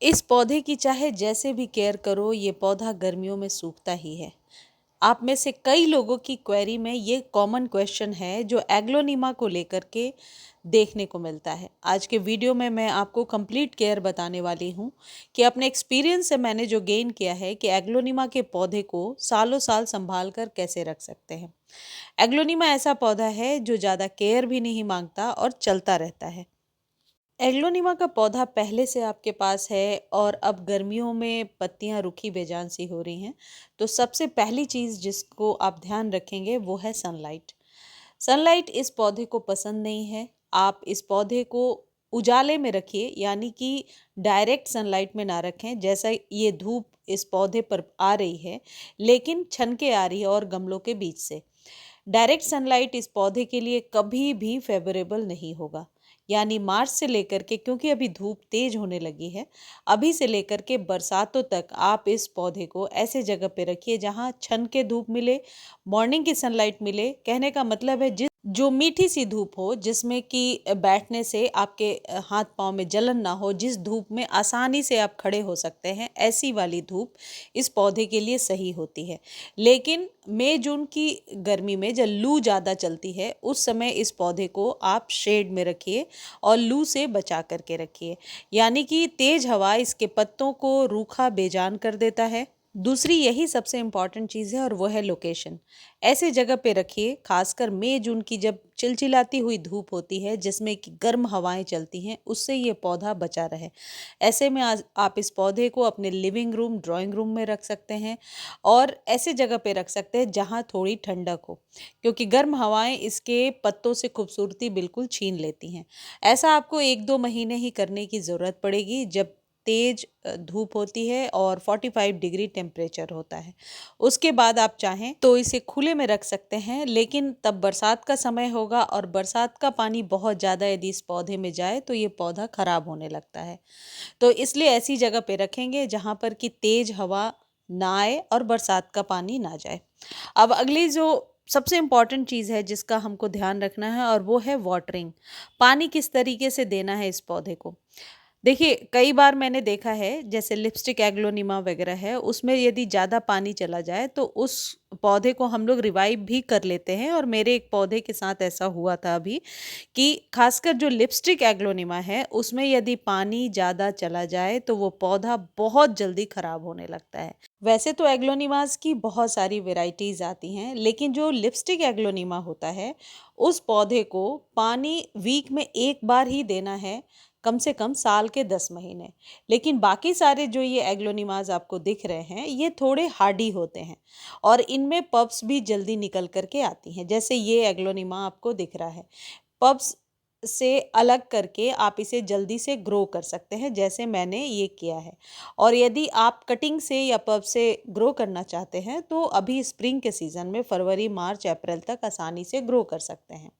इस पौधे की चाहे जैसे भी केयर करो, ये पौधा गर्मियों में सूखता ही है। आप में से कई लोगों की क्वेरी में ये कॉमन क्वेश्चन है जो एग्लोनिमा को लेकर के देखने को मिलता है। आज के वीडियो में मैं आपको कंप्लीट केयर बताने वाली हूँ कि अपने एक्सपीरियंस से मैंने जो गेन किया है कि एग्लोनिमा के पौधे को सालों साल संभाल कर कैसे रख सकते हैं। एग्लोनिमा ऐसा पौधा है जो ज़्यादा केयर भी नहीं मांगता और चलता रहता है। एग्लोनिमा का पौधा पहले से आपके पास है और अब गर्मियों में पत्तियां रूखी बेजान सी हो रही हैं, तो सबसे पहली चीज़ जिसको आप ध्यान रखेंगे वो है सनलाइट। सनलाइट इस पौधे को पसंद नहीं है। आप इस पौधे को उजाले में रखिए, यानी कि डायरेक्ट सनलाइट में ना रखें। जैसा ये धूप इस पौधे पर आ रही है, लेकिन छन के आ रही है और गमलों के बीच से। डायरेक्ट सनलाइट इस पौधे के लिए कभी भी फेवरेबल नहीं होगा। यानी मार्च से लेकर के, क्योंकि अभी धूप तेज होने लगी है, अभी से लेकर के बरसातों तक आप इस पौधे को ऐसे जगह पे रखिए जहां छन के धूप मिले, मॉर्निंग की सनलाइट मिले। कहने का मतलब है जिस जो मीठी सी धूप हो, जिसमें कि बैठने से आपके हाथ पांव में जलन ना हो, जिस धूप में आसानी से आप खड़े हो सकते हैं, ऐसी वाली धूप इस पौधे के लिए सही होती है। लेकिन मई जून की गर्मी में जब लू ज़्यादा चलती है, उस समय इस पौधे को आप शेड में रखिए और लू से बचा करके रखिए। यानी कि तेज हवा इसके पत्तों को रूखा बेजान कर देता है। दूसरी यही सबसे इम्पॉर्टेंट चीज़ है और वो है लोकेशन। ऐसे जगह पे रखिए, खासकर मई जून की जब चिलचिलाती हुई धूप होती है, जिसमें कि गर्म हवाएं चलती हैं, उससे ये पौधा बचा रहे। ऐसे में आज आप इस पौधे को अपने लिविंग रूम, ड्राइंग रूम में रख सकते हैं और ऐसे जगह पे रख सकते हैं जहाँ थोड़ी ठंडक हो, क्योंकि गर्म हवाएं इसके पत्तों से खूबसूरती बिल्कुल छीन लेती हैं। ऐसा आपको 1-2 महीने ही करने की ज़रूरत पड़ेगी, जब तेज धूप होती है और 45 डिग्री टेम्परेचर होता है। उसके बाद आप चाहें तो इसे खुले में रख सकते हैं, लेकिन तब बरसात का समय होगा और बरसात का पानी बहुत ज़्यादा यदि इस पौधे में जाए तो ये पौधा खराब होने लगता है। तो इसलिए ऐसी जगह पे रखेंगे जहाँ पर कि तेज हवा ना आए और बरसात का पानी ना जाए। अब अगली जो सबसे इम्पॉर्टेंट चीज़ है जिसका हमको ध्यान रखना है, और वो है वाटरिंग। पानी किस तरीके से देना है इस पौधे को। देखिए, कई बार मैंने देखा है, जैसे लिपस्टिक एग्लोनिमा वगैरह है, उसमें यदि ज़्यादा पानी चला जाए तो उस पौधे को हम लोग रिवाइव भी कर लेते हैं। और मेरे एक पौधे के साथ ऐसा हुआ था अभी, कि खासकर जो लिपस्टिक एग्लोनिमा है उसमें यदि पानी ज़्यादा चला जाए तो वो पौधा बहुत जल्दी ख़राब होने लगता है। वैसे तो एग्लोनिमास की बहुत सारी वेराइटीज़ आती हैं, लेकिन जो लिपस्टिक एग्लोनिमा होता है, उस पौधे को पानी वीक में एक बार ही देना है, कम से कम साल के 10 महीने। लेकिन बाकी सारे जो ये एग्लोनिमाज आपको दिख रहे हैं, ये थोड़े हार्डी होते हैं और इनमें पब्स भी जल्दी निकल करके आती हैं। जैसे ये एग्लोनिमा आपको दिख रहा है, पब्स से अलग करके आप इसे जल्दी से ग्रो कर सकते हैं, जैसे मैंने ये किया है। और यदि आप कटिंग से या पब से ग्रो करना चाहते हैं तो अभी स्प्रिंग के सीज़न में फरवरी, मार्च, अप्रैल तक आसानी से ग्रो कर सकते हैं।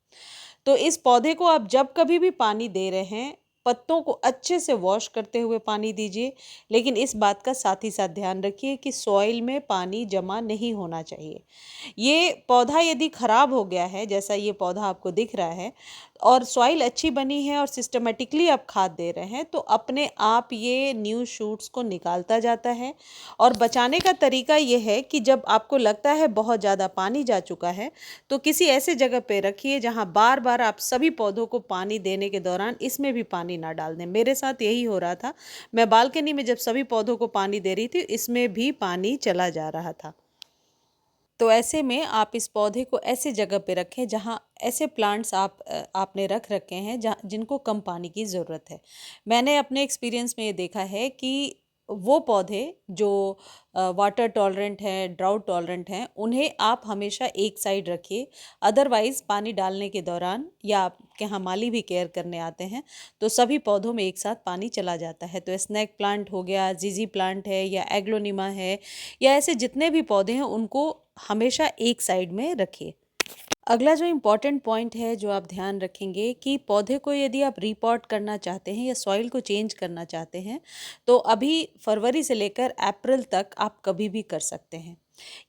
तो इस पौधे को आप जब कभी भी पानी दे रहे हैं, पत्तों को अच्छे से वॉश करते हुए पानी दीजिए। लेकिन इस बात का साथ ही साथ ध्यान रखिए कि सॉइल में पानी जमा नहीं होना चाहिए। ये पौधा यदि खराब हो गया है, जैसा ये पौधा आपको दिख रहा है, और सॉइल अच्छी बनी है और सिस्टमेटिकली आप खाद दे रहे हैं, तो अपने आप ये न्यू शूट्स को निकालता जाता है। और बचाने का तरीका ये है कि जब आपको लगता है बहुत ज़्यादा पानी जा चुका है, तो किसी ऐसे जगह पे रखिए जहाँ बार बार आप सभी पौधों को पानी देने के दौरान इसमें भी पानी ना डाल दें। मेरे साथ यही हो रहा था, मैं बालकनी में जब सभी पौधों को पानी दे रही थी, इसमें भी पानी चला जा रहा था। तो ऐसे में आप इस पौधे को ऐसे जगह पे रखें जहाँ ऐसे प्लांट्स आपने रख रखे हैं जहाँ जिनको कम पानी की ज़रूरत है। मैंने अपने एक्सपीरियंस में ये देखा है कि वो पौधे जो वाटर टॉलरेंट हैं, ड्राउट टॉलरेंट हैं, उन्हें आप हमेशा एक साइड रखिए। अदरवाइज़ पानी डालने के दौरान, या आपके यहाँ माली भी केयर करने आते हैं, तो सभी पौधों में एक साथ पानी चला जाता है। तो स्नैक प्लांट हो गया, जीजी प्लांट है या एग्लोनिमा है, या ऐसे जितने भी पौधे हैं, उनको हमेशा एक साइड में रखिए। अगला जो इम्पॉर्टेंट पॉइंट है जो आप ध्यान रखेंगे, कि पौधे को यदि आप रीपॉट करना चाहते हैं या सॉइल को चेंज करना चाहते हैं, तो अभी फरवरी से लेकर अप्रैल तक आप कभी भी कर सकते हैं।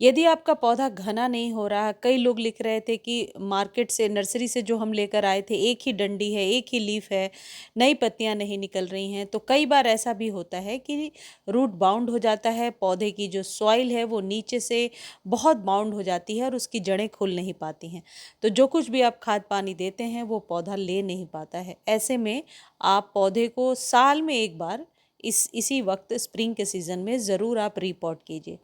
यदि आपका पौधा घना नहीं हो रहा, कई लोग लिख रहे थे कि मार्केट से, नर्सरी से जो हम लेकर आए थे, एक ही डंडी है, एक ही लीफ है, नई पत्तियां नहीं निकल रही हैं, तो कई बार ऐसा भी होता है कि रूट बाउंड हो जाता है, पौधे की जो सॉइल है वो नीचे से बहुत बाउंड हो जाती है और उसकी जड़ें खुल नहीं पाती हैं। तो जो कुछ भी आप खाद पानी देते हैं वो पौधा ले नहीं पाता है। ऐसे में आप पौधे को साल में एक बार इसी वक्त स्प्रिंग के सीज़न में ज़रूर आप रिपॉट कीजिए।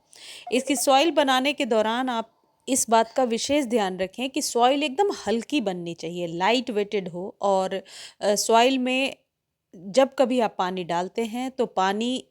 इसकी सॉइल बनाने के दौरान आप इस बात का विशेष ध्यान रखें कि सॉइल एकदम हल्की बननी चाहिए, लाइट वेटेड हो, और सॉइल में जब कभी आप पानी डालते हैं तो पानी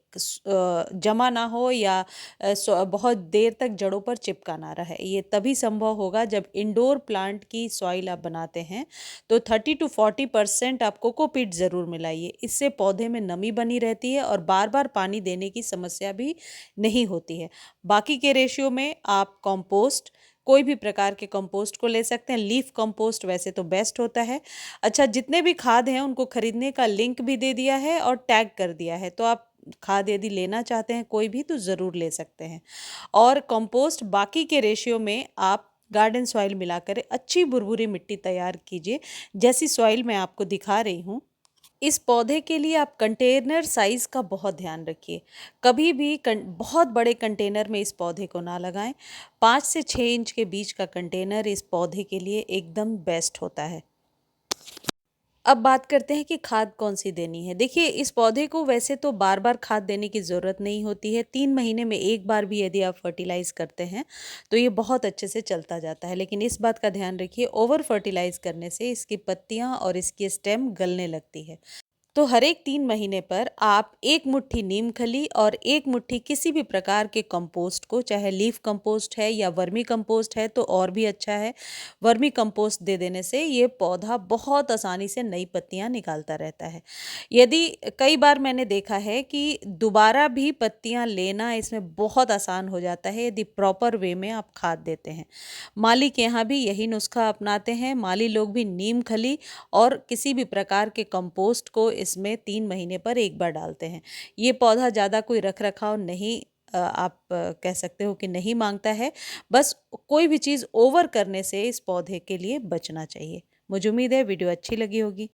जमा ना हो या बहुत देर तक जड़ों पर चिपका ना रहे। ये तभी संभव होगा जब इंडोर प्लांट की सॉइल आप बनाते हैं तो 30 to 40% आप कोकोपीट ज़रूर मिलाइए। इससे पौधे में नमी बनी रहती है और बार बार पानी देने की समस्या भी नहीं होती है। बाकी के रेशियो में आप कंपोस्ट, कोई भी प्रकार के कंपोस्ट को ले सकते हैं। लीफ कंपोस्ट वैसे तो बेस्ट होता है। अच्छा, जितने भी खाद हैं उनको खरीदने का लिंक भी दे दिया है और टैग कर दिया है, तो आप खाद यदि लेना चाहते हैं कोई भी तो ज़रूर ले सकते हैं। और कंपोस्ट बाकी के रेशियो में आप गार्डन सॉइल मिलाकर अच्छी भुरभुरी मिट्टी तैयार कीजिए, जैसी सॉइल मैं आपको दिखा रही हूँ। इस पौधे के लिए आप कंटेनर साइज़ का बहुत ध्यान रखिए। कभी भी बहुत बड़े कंटेनर में इस पौधे को ना लगाएं। 5 से 6 इंच के बीच का कंटेनर इस पौधे के लिए एकदम बेस्ट होता है। अब बात करते हैं कि खाद कौन सी देनी है। देखिए, इस पौधे को वैसे तो बार बार खाद देने की ज़रूरत नहीं होती है। 3 महीने में एक बार भी यदि आप फर्टिलाइज़ करते हैं तो ये बहुत अच्छे से चलता जाता है। लेकिन इस बात का ध्यान रखिए, ओवर फर्टिलाइज़ करने से इसकी पत्तियां और इसकी स्टेम गलने लगती है। तो हर एक 3 महीने पर आप एक मुट्ठी नीम खली और एक मुट्ठी किसी भी प्रकार के कंपोस्ट को, चाहे लीफ कंपोस्ट है या वर्मी कंपोस्ट है तो और भी अच्छा है, वर्मी कंपोस्ट दे देने से ये पौधा बहुत आसानी से नई पत्तियां निकालता रहता है। यदि कई बार मैंने देखा है कि दोबारा भी पत्तियां लेना इसमें बहुत आसान हो जाता है यदि प्रॉपर वे में आप खाद देते हैं। माली के यहाँ भी यही नुस्खा अपनाते हैं। माली लोग भी नीम खली और किसी भी प्रकार के कंपोस्ट को इसमें 3 महीने पर एक बार डालते हैं। ये पौधा ज़्यादा कोई रख रखाव नहीं, आप कह सकते हो कि नहीं मांगता है। बस कोई भी चीज़ ओवर करने से इस पौधे के लिए बचना चाहिए। मुझे उम्मीद है वीडियो अच्छी लगी होगी।